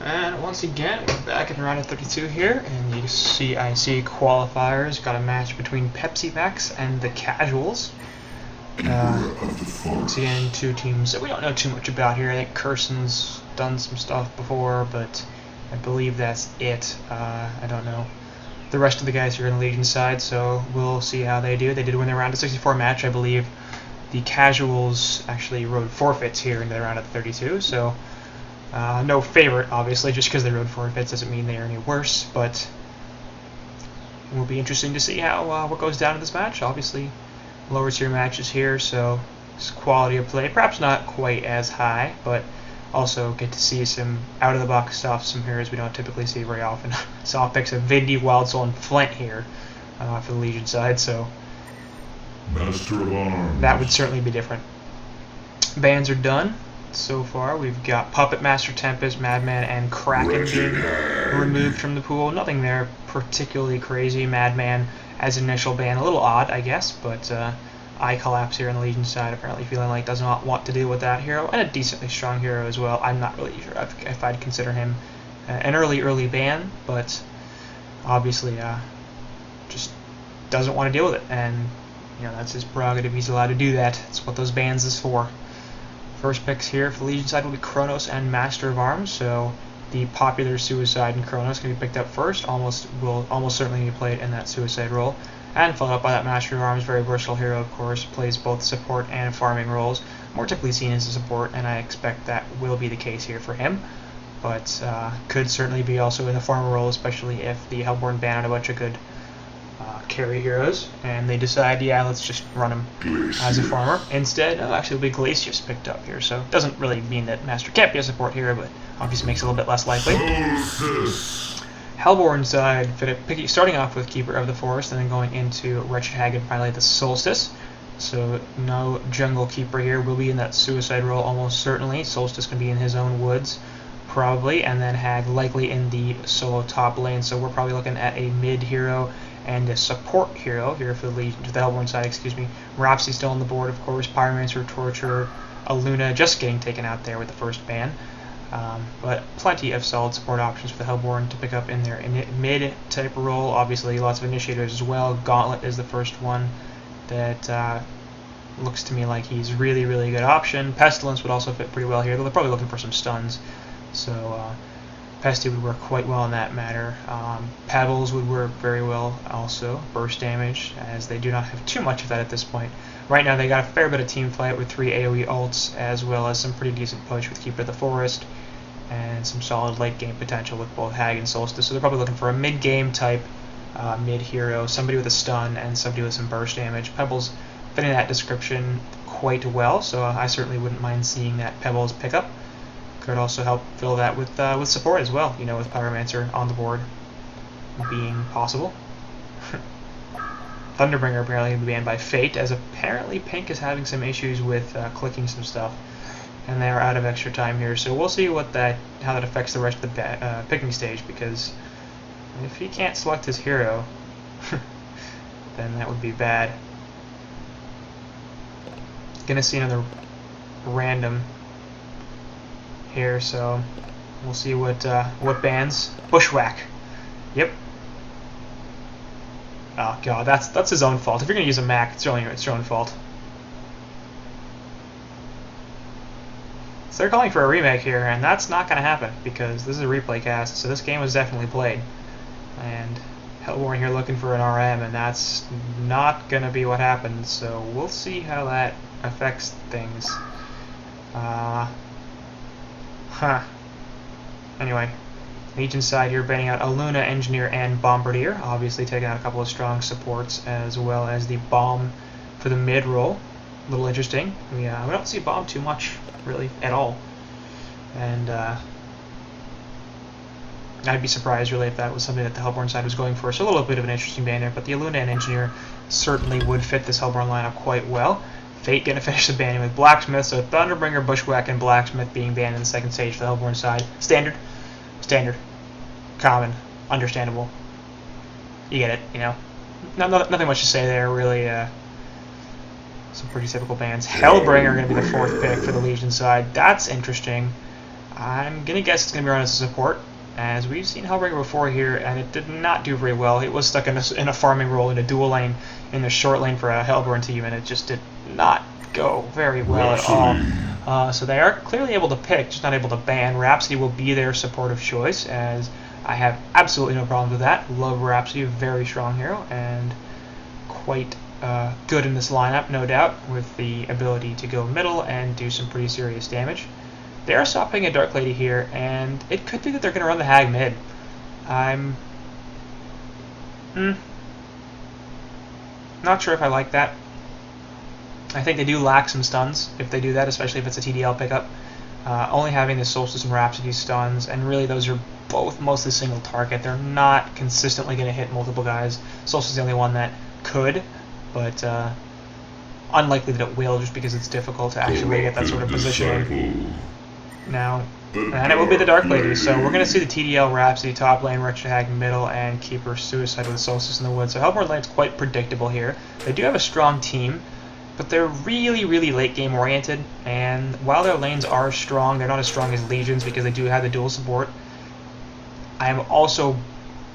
And once again, we're back in round of 32 here, and you see CiC Qualifiers got a match between Pepsi Max and the Casuals. Once again, two teams that we don't know too much about here. I think Kerson's done some stuff before, but I believe that's it. I don't know the rest of the guys here on the Legion side, so we'll see how they do. They did win their round of 64 match, I believe. The Casuals actually rode forfeits here in the round of 32, so no favorite, obviously, just because they rode forfeits doesn't mean they are any worse, but it will be interesting to see how what goes down in this match. Obviously, lower tier matches here, so this quality of play perhaps not quite as high, but also get to see some out-of-the-box stuff, some heroes we don't typically see very often. Saw picks of Vindy, Wild Soul, and Flint here for the Legion side, so Master of Arms. That would certainly be different. Bans are done. So far, we've got Puppet Master, Tempest, Madman, and Kraken being removed from the pool. Nothing there particularly crazy. Madman as initial ban, a little odd, I guess, but Eye Collapse here on the Legion side, apparently feeling like does not want to deal with that hero, and a decently strong hero as well. I'm not really sure if I'd consider him an early ban, but obviously just doesn't want to deal with it, and you know that's his prerogative. He's allowed to do that. That's what those bans is for. First picks here for the Legion side will be Kronos and Master of Arms, so the popular Suicide and Kronos can be picked up first. Will almost certainly be played in that Suicide role, and followed up by that Master of Arms, very versatile hero, of course, plays both support and farming roles. More typically seen as a support, and I expect that will be the case here for him. But could certainly be also in the farmer role, especially if the Hellborn ban out a bunch of good carry heroes, and they decide, yeah, let's just run him as a farmer. Instead, actually, it'll be Glacius picked up here, so it doesn't really mean that Master can't be a support hero, but obviously makes it a little bit less likely. Hellborn side, starting off with Keeper of the Forest, and then going into Wretched Hag and finally the Solstice. So no Jungle Keeper here, will be in that Suicide role almost certainly. Solstice can be in his own woods, probably, and then Hag likely in the solo top lane, so we're probably looking at a mid hero and a support hero here for the Legion, to the Hellborn side, excuse me. Rhapsody still on the board, of course. Pyromancer, Torturer, Aluna just getting taken out there with the first ban. But plenty of solid support options for the Hellborn to pick up in their mid-type role. Obviously, lots of initiators as well. Gauntlet is the first one that looks to me like he's really, really good option. Pestilence would also fit pretty well here, though they're probably looking for some stuns. So Pesty would work quite well in that matter. Pebbles would work very well also. Burst damage, as they do not have too much of that at this point. Right now they got a fair bit of team fight with 3 AoE ults, as well as some pretty decent push with Keeper of the Forest, and some solid late game potential with both Hag and Solstice. So they're probably looking for a mid-game type mid-hero, somebody with a stun and somebody with some burst damage. Pebbles fitting that description quite well, so I certainly wouldn't mind seeing that Pebbles pick up. Could also help fill that with support as well, you know, with Pyromancer on the board being possible. Thunderbringer apparently will be banned by Fate, as apparently Pink is having some issues with clicking some stuff, and they are out of extra time here. So we'll see how that affects the rest of the picking stage, because if he can't select his hero, then that would be bad. Gonna see another random here, so we'll see what bans. Bushwhack. Yep. Oh god, that's his own fault. If you're gonna use a Mac, it's your own fault. So they're calling for a remake here, and that's not gonna happen because this is a replay cast, so this game was definitely played. And Hellborn here looking for an RM, and that's not gonna be what happens. So we'll see how that affects things. Anyway, Legion side here banning out Aluna, Engineer, and Bombardier. Obviously taking out a couple of strong supports, as well as the Bomb for the mid role. A little interesting. We don't see Bomb too much, really, at all. And I'd be surprised, really, if that was something that the Hellborn side was going for. So a little bit of an interesting ban there, but the Aluna and Engineer certainly would fit this Hellborn lineup quite well. Fate gonna finish the banning with Blacksmith, so Thunderbringer, Bushwhack, and Blacksmith being banned in the second stage for the Hellborn side. Standard, common, understandable. You get it, you know. Nothing much to say there, really. Some pretty typical bans. Hellbringer gonna be the 4th pick for the Legion side. That's interesting. I'm going to guess it's going to be run as a support, as we've seen Hellbringer before here, and it did not do very well. It was stuck in a farming role in a dual lane in the short lane for a Hellborn team, and it just did not go very well at all. So they are clearly able to pick, just not able to ban. Rhapsody will be their supportive choice, as I have absolutely no problems with that. Love Rhapsody, very strong hero, and quite good in this lineup, no doubt, with the ability to go middle and do some pretty serious damage. They are stopping a Dark Lady here, and it could be that they're going to run the Hag mid. I'm not sure if I like that. I think they do lack some stuns if they do that, especially if it's a TDL pickup. Only having the Solstice and Rhapsody stuns, and really those are both mostly single target. They're not consistently going to hit multiple guys. Solstice is the only one that could, but unlikely that it will, just because it's difficult to actually get that sort of positioning. Now, and it will be the Dark Lady, so we're going to see the TDL Rhapsody top lane, Wretched Hag middle, and Keeper Suicide with Solstice in the woods. So Hellborn lane's quite predictable here. They do have a strong team, but they're really, really late game oriented, and while their lanes are strong, they're not as strong as Legions because they do have the dual support. I am also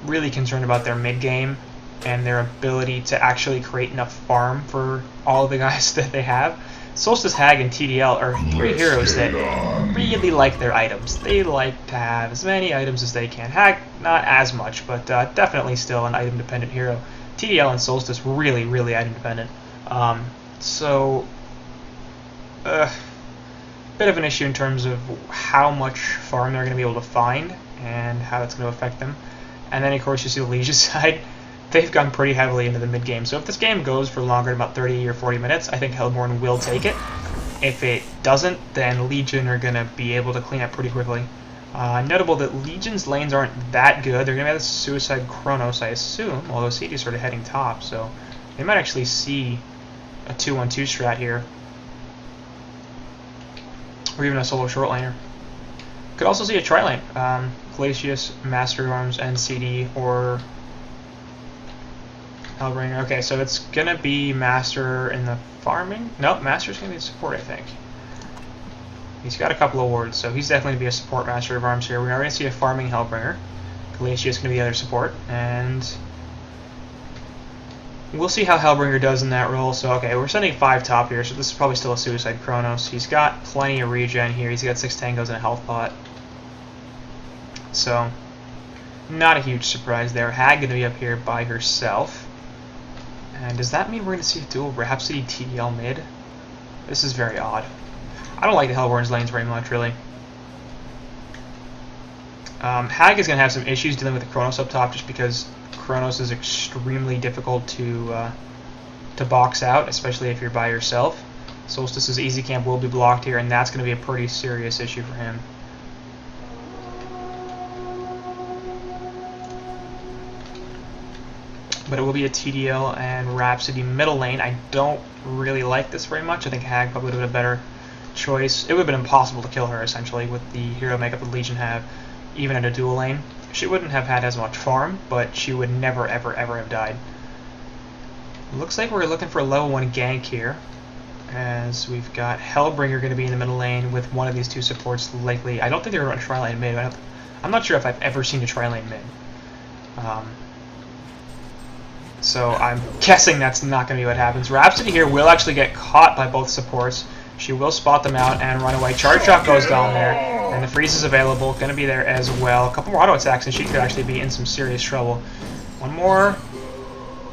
really concerned about their mid game and their ability to actually create enough farm for all of the guys that they have. Solstice, Hag, and TDL are three heroes that really like their items. They like to have as many items as they can. Hag, not as much, but definitely still an item-dependent hero. TDL and Solstice, really, really item-dependent. So, bit of an issue in terms of how much farm they're going to be able to find and how that's going to affect them. And then, of course, you see the Legion side. They've gone pretty heavily into the mid-game. So if this game goes for longer than about 30 or 40 minutes, I think Hellborn will take it. If it doesn't, then Legion are going to be able to clean up pretty quickly. Notable that Legion's lanes aren't that good. They're going to have the Suicide Chronos, I assume, although CiC is sort of heading top, so they might actually see a 2-1-2 strat here. Or even a solo short laner. Could also see a tri-lane. Glacius, Master of Arms, and CD, or Hellbringer. Okay, so it's gonna be Master in the farming? Nope, Master's gonna be the support, I think. He's got a couple of wards, so he's definitely gonna be a support Master of Arms here. We are gonna see a farming Hellbringer. Glacius gonna be the other support, and we'll see how Hellbringer does in that role. So, okay, we're sending 5 top here, so this is probably still a Suicide Chronos. He's got plenty of regen here. He's got 6 tangos and a health pot. So, not a huge surprise there. Hag gonna be up here by herself. And does that mean we're going to see dual Rhapsody TDL mid? This is very odd. I don't like the Hellborn's lanes very much, really. Hag is going to have some issues dealing with the Chronos up top, just because Chronos is extremely difficult to box out, especially if you're by yourself. Solstice's easy camp will be blocked here, and that's going to be a pretty serious issue for him. But it will be a TDL and Rhapsody middle lane. I don't really like this very much. I think Hag probably would have been a better choice. It would have been impossible to kill her, essentially, with the hero makeup that Legion have, even in a dual lane. She wouldn't have had as much farm, but she would never, ever, ever have died. Looks like we're looking for a level 1 gank here, as we've got Hellbringer going to be in the middle lane with one of these two supports likely. I don't think they're going to run a tri-lane mid. I'm not sure if I've ever seen a tri-lane mid. So I'm guessing that's not going to be what happens. Rhapsody here will actually get caught by both supports. She will spot them out and run away. Charge Shot goes down there, and the freeze is available. Going to be there as well. A couple more auto attacks, and she could actually be in some serious trouble. One more,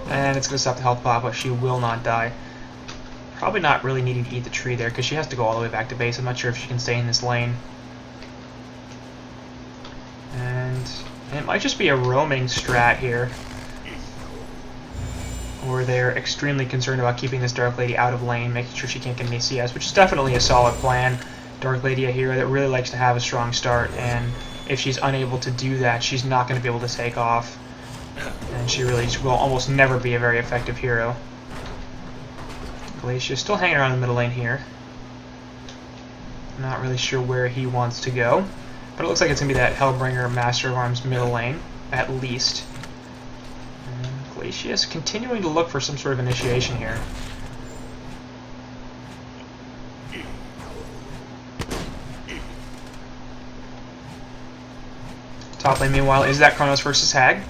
and it's going to stop the health pot, but she will not die. Probably not really needing to eat the tree there, because she has to go all the way back to base. I'm not sure if she can stay in this lane. And it might just be a roaming strat here, or they're extremely concerned about keeping this Dark Lady out of lane, making sure she can't get any CS, which is definitely a solid plan. Dark Lady, a hero that really likes to have a strong start, and if she's unable to do that, she's not going to be able to take off, and she really will almost never be a very effective hero. Glacia's still hanging around the middle lane here. Not really sure where he wants to go, but it looks like it's going to be that Hellbringer Master of Arms middle lane, at least. Glacius continuing to look for some sort of initiation here. Top lane, meanwhile, is that Chronos versus Hag.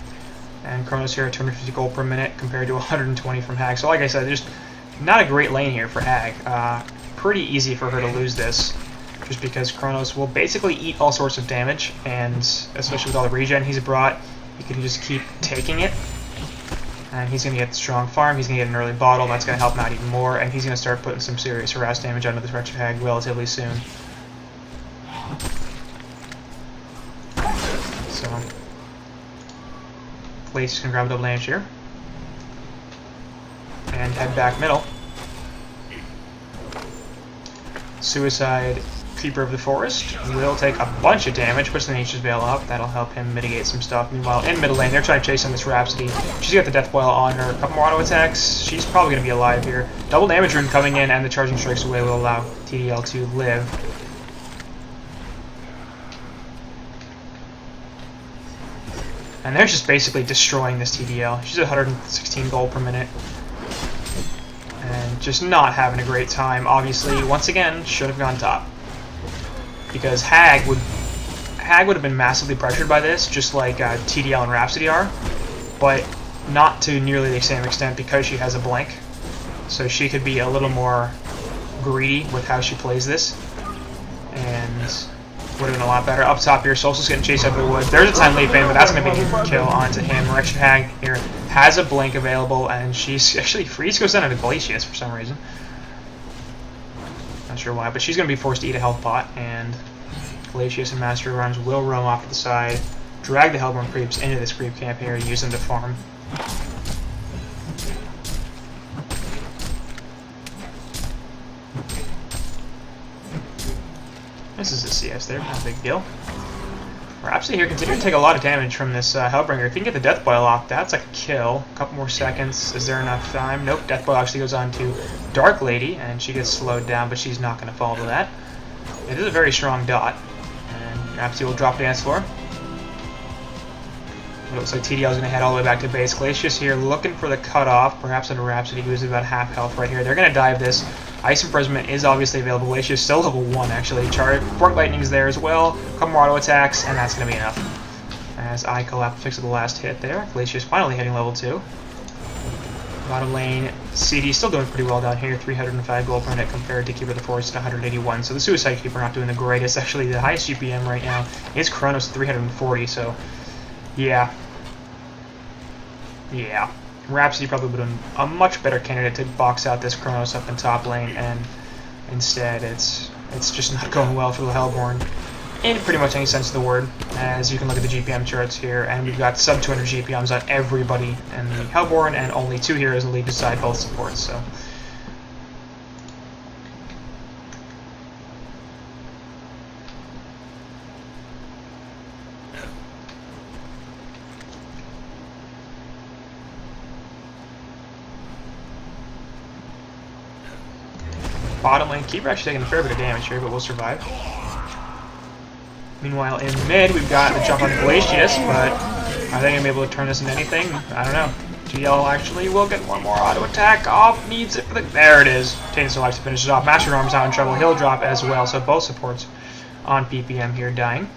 And Chronos here at 250 gold per minute compared to 120 from Hag. So like I said, just not a great lane here for Hag. Pretty easy for her to lose this, just because Chronos will basically eat all sorts of damage, and especially with all the regen he's brought, he can just keep taking it. And he's going to get the strong farm, he's going to get an early bottle, that's going to help him out even more, and he's going to start putting some serious harass damage onto this Wretched Hag relatively soon. So, Glacius can grab a double damage here. And head back middle. Suicide Keeper of the Forest will take a bunch of damage, puts the Nature's Veil up. That'll help him mitigate some stuff. Meanwhile, in middle lane, they're trying to chase on this Rhapsody. She's got the Death Boil on her. A couple more auto attacks. She's probably going to be alive here. Double damage rune coming in, and the Charging Strikes away will allow TDL to live. And they're just basically destroying this TDL. She's at 116 gold per minute. And just not having a great time. Obviously, once again, should have gone top. Because Hag would have been massively pressured by this, just like TDL and Rhapsody are, but not to nearly the same extent because she has a blink. So she could be a little more greedy with how she plays this, and would have been a lot better. Up top here, Solstice getting chased out of the woods. There's a time leap in, but that's going to be a kill onto him. Wretched Hag here has a blink available, and she's actually freeze goes down to Glacius for some reason. Not sure why, but she's going to be forced to eat a health pot, and Glacius and Master of Arms will roam off to the side, drag the Hellborn creeps into this creep camp here, and use them to farm. This is a CS there, not a big deal. Rhapsody here continuing to take a lot of damage from this Hellbringer. If you can get the Death Boil off, that's a kill. A couple more seconds. Is there enough time? Nope. Death Boil actually goes on to Dark Lady, and she gets slowed down, but she's not going to fall to that. It is a very strong dot, and Rhapsody will drop dance floor. It looks like TDL is going to head all the way back to base. Glacius here looking for the cutoff, perhaps on Rhapsody, who is about half health right here. They're going to dive this. Ice Imprisonment is obviously available. Glacius still level 1, actually. Fork Lightning is there as well. A couple more auto attacks, and that's going to be enough. As I collapse fixes the last hit there. Glacius finally hitting level 2. Bottom lane, CD still doing pretty well down here. 305 gold per minute compared to Keeper of the Forest at 181. So the Suicide Keeper not doing the greatest. Actually, the highest GPM right now is Chronos at 340, so yeah. Yeah. Rhapsody probably would have been a much better candidate to box out this Chronos up in top lane, and instead it's just not going well for the Hellborn in pretty much any sense of the word. As you can look at the GPM charts here, and we've got sub 200 GPMs on everybody in the Hellborn, and only 2 heroes in the lead beside both supports. So. Bottom lane, Keeper actually taking a fair bit of damage here, but we'll survive. Meanwhile, in mid, we've got the jump on Glacius, but are they going to be able to turn this into anything? I don't know. GL actually will get one more auto attack off, needs it for the... There it is. Taking some life to finish it off. Master of Arms out in trouble. He'll drop as well, so both supports on PPM here dying.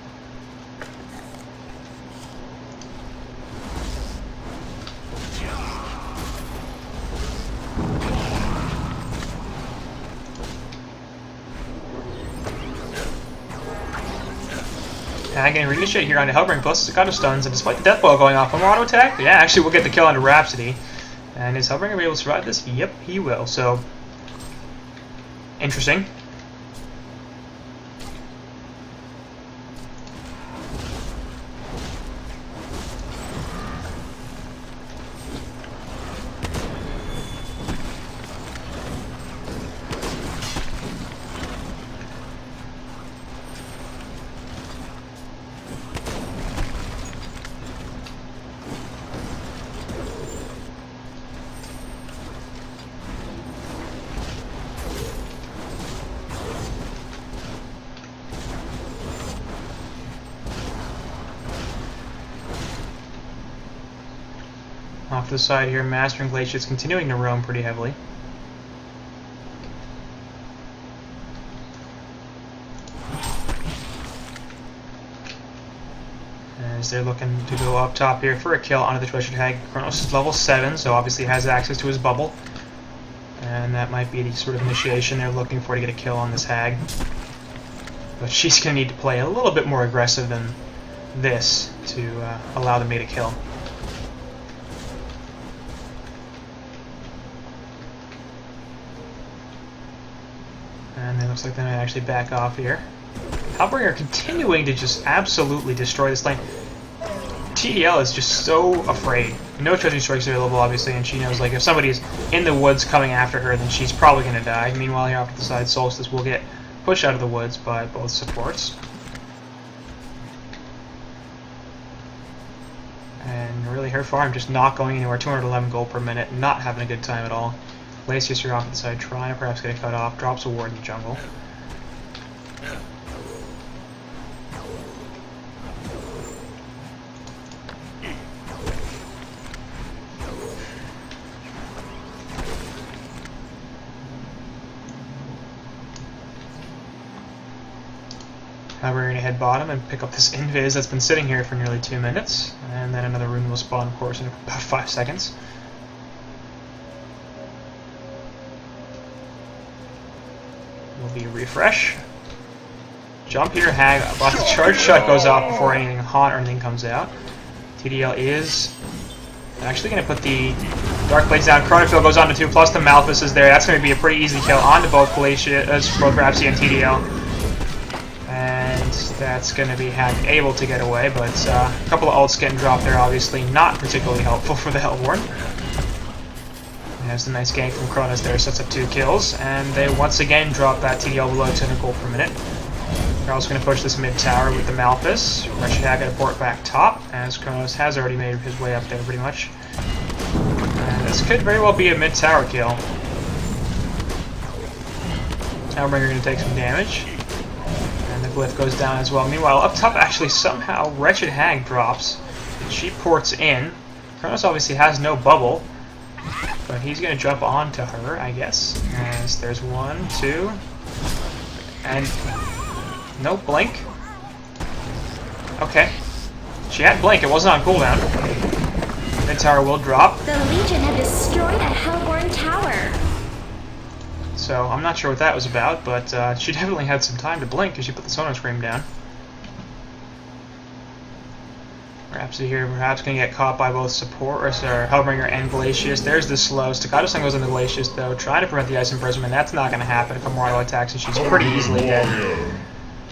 Hag getting ricochet here onto Hellbringer, plus it's got a stuns, and despite the Death Boil going off, one more auto attack. Yeah, actually we'll get the kill onto Rhapsody. And is Hellbringer be able to survive this? Yep, he will. So, interesting. Off to the side here, Master and Glacius continuing to roam pretty heavily. as they're looking to go up top here for a kill onto the Treasure Hag. Kronos is level 7, so obviously has access to his bubble. And that might be the sort of initiation they're looking for to get a kill on this Hag. But she's going to need to play a little bit more aggressive than this to allow them to get a kill. And it looks like they might actually back off here. Hellbringer continuing to just absolutely destroy this lane. TDL is just so afraid. No treasury strikes available, obviously, and she knows, like, if somebody's in the woods coming after her, then she's probably going to die. Meanwhile, here off to the side, Solstice will get pushed out of the woods by both supports. And really, her farm just not going anywhere. 211 gold per minute, not having a good time at all. Glacius here off to the side, trying to perhaps get a cut off. Drops a ward in the jungle. Now we're going to head bottom and pick up this invis that's been sitting here for nearly 2 minutes. And then another rune will spawn, of course, in about 5 seconds. Will be refresh. Jump here, Hag. But the charge shot goes off before anything haunt or anything comes out. TDL is actually going to put the Dark Blades down. Chronofield goes on to 2, plus the Malphus is there. That's going to be a pretty easy kill onto both both Rhapsody and TDL. And that's going to be Hag able to get away, but a couple of ults getting dropped there, obviously not particularly helpful for the Hellborn. There's the nice gank from Kronos there, sets up 2 kills, and they once again drop that TDL below 200 gold per minute. They're also going to push this mid tower with the Malphus. Wretched Hag going to port back top, as Kronos has already made his way up there pretty much. And this could very well be a mid tower kill. Hellbringer going to take some damage. Glyph goes down as well. Meanwhile, up top, actually, somehow Wretched Hag drops. She ports in. Kronos obviously has no bubble, but he's going to jump onto her, I guess. As there's 1, 2, and no blink. Okay. She had blink, it wasn't on cooldown. Mid tower will drop. The Legion have destroyed a Hellborn tower. So I'm not sure what that was about, but she definitely had some time to blink because she put the Sonar Scream down. Rhapsody here, perhaps going to get caught by both support, or Hellbringer and Glacius. There's the slow. Staccato Sun goes into Glacius, though, trying to prevent the Ice Imprisonment. That's not going to happen. A couple more auto attacks, and she's pretty easily dead.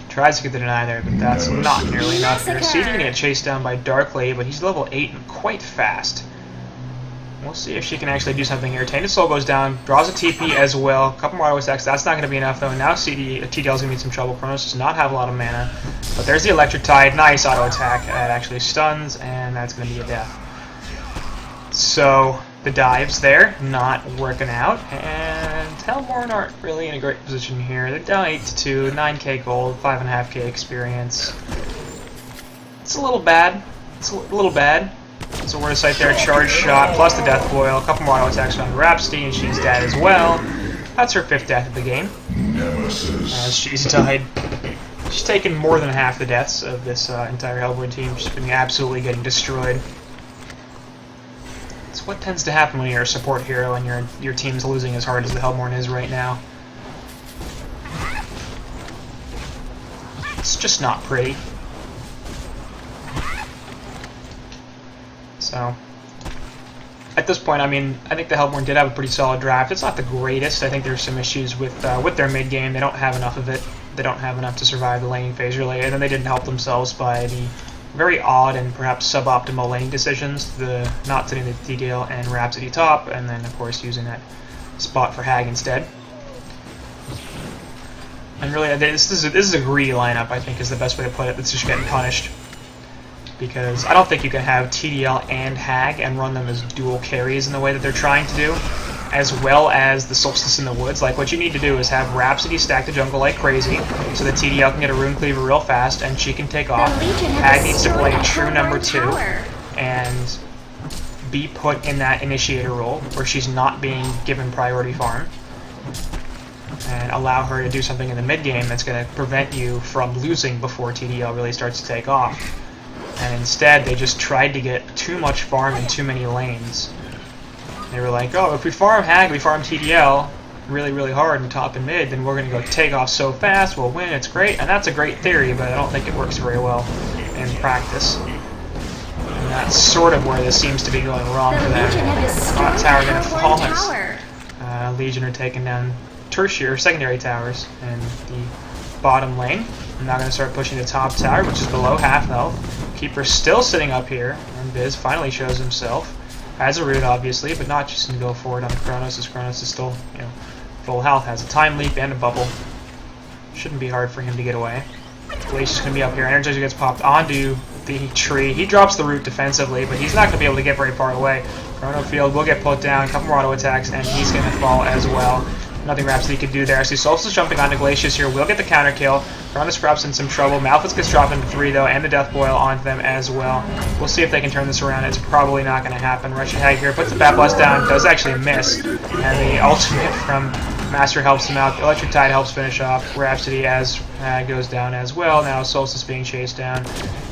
Tries to get the deny there, but that's not nearly enough here. CiC going to get chased down by Darkly, but he's level 8 and quite fast. We'll see if she can actually do something here. Tainted Soul goes down, draws a TP as well. A couple more auto attacks. That's not going to be enough, though. Now TDL is going to be in some trouble. Kronos does not have a lot of mana. But there's the Electric Tide. Nice auto attack. That actually stuns, and that's going to be a death. So the dives there, not working out. And Hellborn aren't really in a great position here. They're down 8-2, 9k gold, 5.5k experience. It's a little bad. It's a little bad. So we're to sight there, charge shot, plus the death boil, a couple more auto attacks on Rhapsody, and she's dead as well. That's her 5th death of the game. As she's died. She's taken more than half the deaths of this entire Hellborn team. She's been absolutely getting destroyed. It's what tends to happen when you're a support hero and your team's losing as hard as the Hellborn is right now. It's just not pretty. So, at this point, I mean, I think the Hellborn did have a pretty solid draft. It's not the greatest. I think there's some issues with their mid game. They don't have enough of it. They don't have enough to survive the laning phase, really. And then they didn't help themselves by the very odd and perhaps suboptimal laning decisions. The not sitting the TDL and Rhapsody top, and then, of course, using that spot for Hag instead. And really, this is a greedy lineup, I think, is the best way to put it. It's just getting punished. Because I don't think you can have TDL and Hag and run them as dual carries in the way that they're trying to do, as well as the Solstice in the Woods. Like, what you need to do is have Rhapsody stack the jungle like crazy, so that TDL can get a Rune Cleaver real fast, and she can take off. Hag needs to play a true number 2, and be put in that initiator role, where she's not being given priority farm, and allow her to do something in the mid game that's going to prevent you from losing before TDL really starts to take off. And instead, they just tried to get too much farm in too many lanes. They were like, oh, if we farm Hag, we farm TDL really, really hard in top and mid, then we're going to go take off so fast, we'll win, it's great. And that's a great theory, but I don't think it works very well in practice. And that's sort of where this seems to be going wrong for them. Top tower going to fall as Legion are taking down tertiary or secondary towers in the bottom lane. I'm now going to start pushing the top tower, which is below half health. Keeper's still sitting up here, and Biz finally shows himself. Has a root, obviously, but not just to go forward on the Chronos, as Chronos is still, you know, full health. Has a time leap and a bubble. Shouldn't be hard for him to get away. Glacia's going to be up here. Energizer gets popped onto the tree. He drops the root defensively, but he's not going to be able to get very far away. Chrono Field will get put down, a couple more auto attacks, and he's going to fall as well. Nothing Rhapsody could do there. I see Solstice jumping onto Glacius here. Will get the counter kill. Chronos Scrub's in some trouble. Malphite gets dropped into 3 though, and the Death Boil onto them as well. We'll see if they can turn this around. It's probably not going to happen. Wretched Hag here puts the Bat Blast down. Does actually miss. And the ultimate from Master helps him out. The Electric Tide helps finish off Rhapsody as goes down as well. Now Solstice being chased down.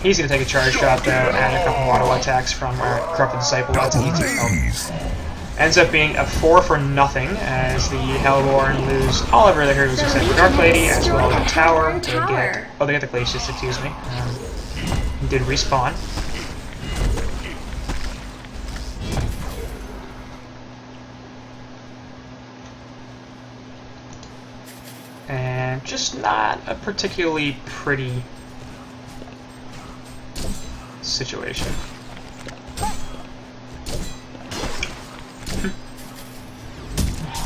He's going to take a charge shot though, and a couple auto attacks from Corrupted Disciple. That's an easy help. Ends up being a 4-for-0 as the Hellborn lose all of their heroes except for Dark Lady as well as the tower. They get the Glacius, excuse me. He did respawn. And just not a particularly pretty situation.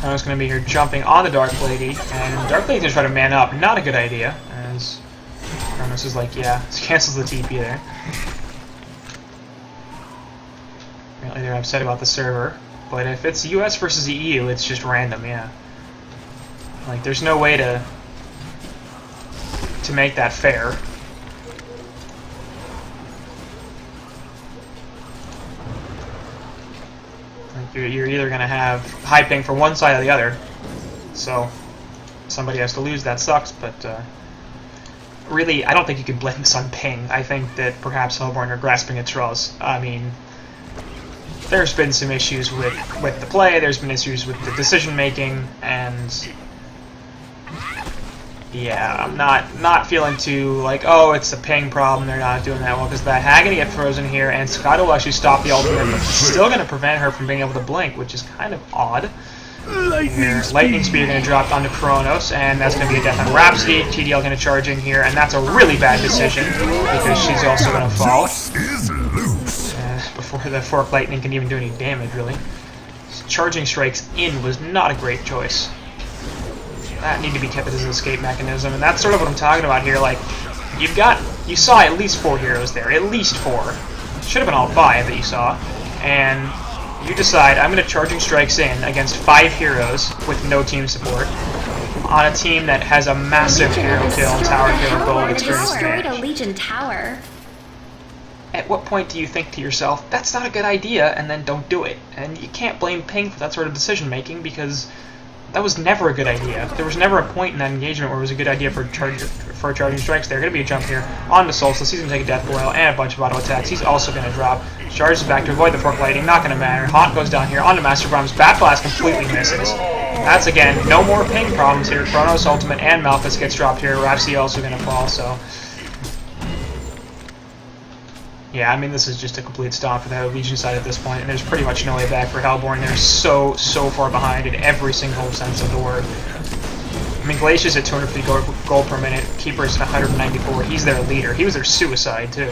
I was going to be here jumping on the Dark Lady, and Dark Lady's going to try to man up. Not a good idea, as Kronos is like, yeah, cancels the TP there. Apparently they're upset about the server, but if it's US versus the EU, it's just random, yeah. Like, there's no way to make that fair. You're either going to have high ping from one side or the other, so somebody has to lose. That sucks, but really, I don't think you can blame this on ping. I think that perhaps Hellborn are grasping at straws. I mean, there's been some issues with the play, there's been issues with the decision-making, and yeah, I'm not feeling too like, oh, it's a ping problem, they're not doing that well, because that Hag gonna get frozen here, and Scott will actually stop the ultimate, but still gonna prevent her from being able to blink, which is kind of odd. Lightning Speed gonna drop onto Kronos, and that's gonna be a death on Rhapsody. TDL gonna charge in here, and that's a really bad decision, because she's also gonna fall. Before the Fork Lightning can even do any damage, really. Charging Strikes in was not a great choice. That need to be kept as an escape mechanism, and that's sort of what I'm talking about here. Like, you saw at least 4 heroes there, at least 4. Should have been all 5 that you saw, and you decide I'm going to Charging Strikes in against 5 heroes with no team support on a team that has a massive hero kill, tower kill, gold experience advantage. At what point do you think to yourself, that's not a good idea, and then don't do it? And you can't blame ping for that sort of decision making, because that was never a good idea. There was never a point in that engagement where it was a good idea for Charging Strikes. There's going to be a jump here onto Solstice. He's going to take a Death Boil and a bunch of auto attacks. He's also going to drop. Charges back to avoid the Fork Lighting. Not going to matter. Haunt goes down here onto Master Bombs. Bat Blast completely misses. That's, again, no more ping problems here. Chronos Ultimate and Malphite gets dropped here. Rhapsody also going to fall, so yeah, I mean, this is just a complete stomp for the Legion side at this point, and there's pretty much no way back for Hellborn. They're so far behind in every single sense of the word. I mean, Glacia's at 250 gold per minute, Keeper's at 194. He's their leader. He was their suicide, too.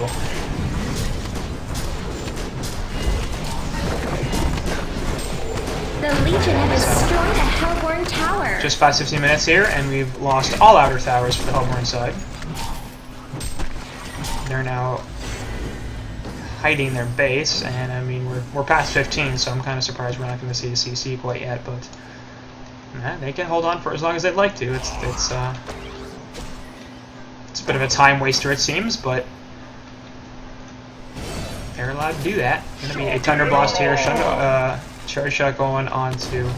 The Legion have destroyed a Hellborn tower. Just past 15 minutes here, and we've lost all outer towers for the Hellborn side. They're now hiding their base, and I mean, we're past 15, so I'm kind of surprised we're not going to see the CC quite yet, but they can hold on for as long as they'd like to. It's a bit of a time waster, it seems, but they're allowed to do that. Going to be a Thunder Blast here, Charge Shot going on to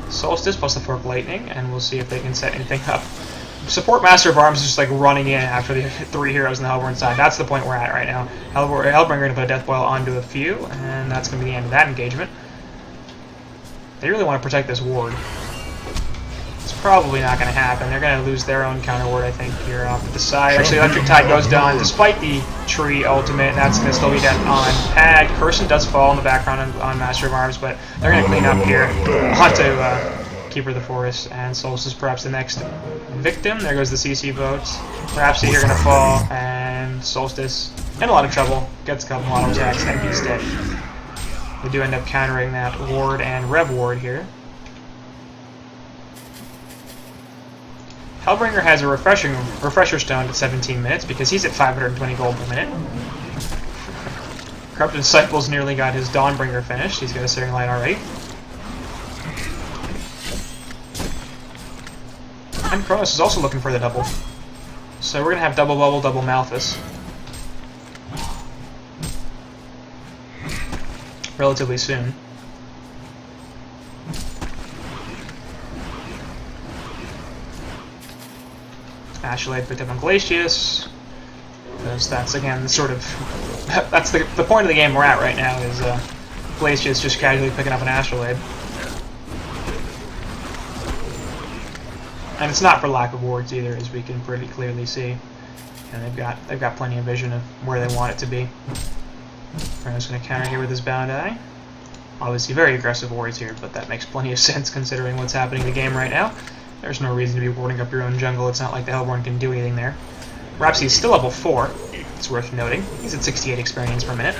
Solstice plus the Fork Lightning, and we'll see if they can set anything up support Master of Arms is just like running in after the 3 heroes on the Hellborn side. That's the point we're at right now. Hellbringer going to put a Death Boil onto a few, and that's going to be the end of that engagement. They really want to protect this ward. It's probably not going to happen. They're going to lose their own counter ward, I think, here off to the side. Actually, Electric Tide goes down despite the tree ultimate. That's going to still be dead on Pag. Curson does fall in the background on Master of Arms, but they're going to clean up here. Onto Keeper of the Forest, and Solstice perhaps the next victim. There goes the CC votes. Rhapsody here going to fall, and Solstice in a lot of trouble. Gets a couple auto attacks, and he's dead. They do end up countering that ward and Rev ward here. Hellbringer has a refresher stone at 17 minutes because he's at 520 gold per minute. Corrupted Disciples nearly got his Dawnbringer finished. He's got a Searing Light already. And Kronos is also looking for the double. So we're going to have double Bubble, double Malthus relatively soon. Ashleigh picked up on Glacius. Because that's, again, the sort of... that's the point of the game we're at right now, is Glacius just casually picking up an Ashleigh. And it's not for lack of wards either, as we can pretty clearly see. And they've got plenty of vision of where they want it to be. Rena's going to counter here with his Bound Eye. Obviously very aggressive wards here, but that makes plenty of sense considering what's happening in the game right now. There's no reason to be warding up your own jungle. It's not like the Hellborn can do anything there. Rhapsody's still level 4. It's worth noting. He's at 68 experience per minute.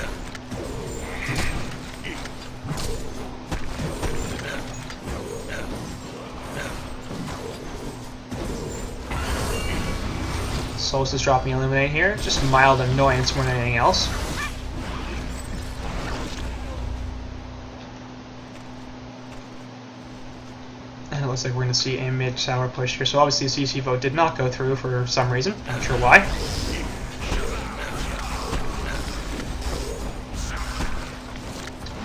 Solstice dropping Illuminate here. Just mild annoyance more than anything else. And it looks like we're going to see a mid-tower push here. So obviously the CC vote did not go through for some reason. Not sure why.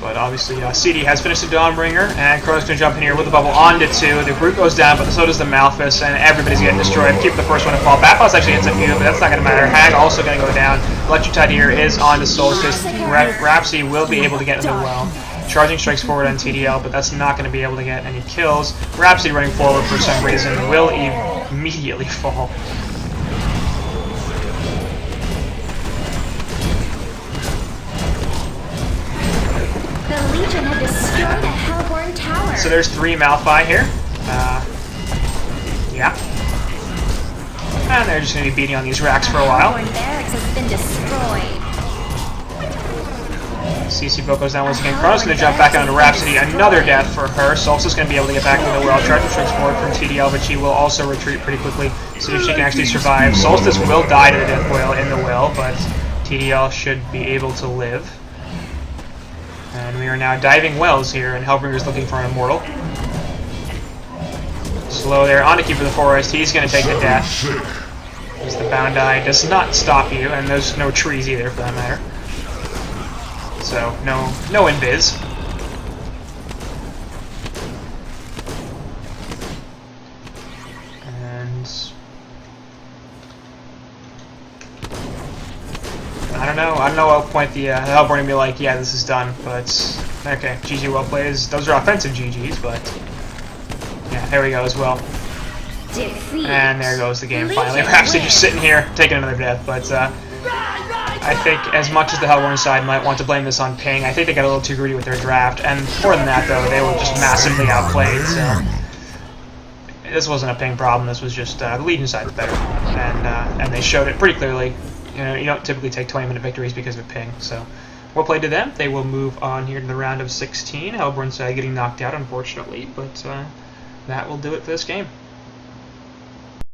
But obviously CD has finished the Dawnbringer, and Kronos going to jump in here with the bubble onto 2. The group goes down, but so does the Malthus, and everybody's getting destroyed. Keep the first one to fall. Batboss actually hits a few, but that's not going to matter. Hag also going to go down. Electric Tide here is on to Solstice. Rhapsody will be able to get into the well. Charging strikes forward on TDL, but that's not going to be able to get any kills. Rhapsody running forward for some reason will immediately fall. The Legion have destroyed a Hellborn tower. So there's 3 Malphite here. Yeah. And they're just going to be beating on these racks for a while. Hellborn barracks has been destroyed. CC Vote goes down once again. Kronos going to jump back onto Rhapsody. Another death for her. Solstice going to be able to get back into the well. Charging strikes forward from TDL, but she will also retreat pretty quickly. See if she can actually survive. Solstice will die to the Death Boil in the well, but TDL should be able to live. And we are now diving wells here, and Hellbringer's looking for an Immortal. Slow there, on to Keeper of the Forest. He's going to take the death. As the Bound Eye does not stop you, and there's no trees either, for that matter. So, no invis. And... I don't know at what point the Hellborn will be like, yeah, this is done, but okay, GG well played. Those are offensive GGs, but yeah, there we go as well. Defeat. And there goes the game finally. Rhapsody just sitting here, taking another death, but I think as much as the Hellborn side might want to blame this on ping, I think they got a little too greedy with their draft, and more than that though, they were just massively outplayed, so this wasn't a ping problem, this was just the Legion side was better, and they showed it pretty clearly. You know, you don't typically take 20-minute victories because of ping, so well played to them. They will move on here to the round of 16. Hellborn side getting knocked out, unfortunately, but that will do it for this game.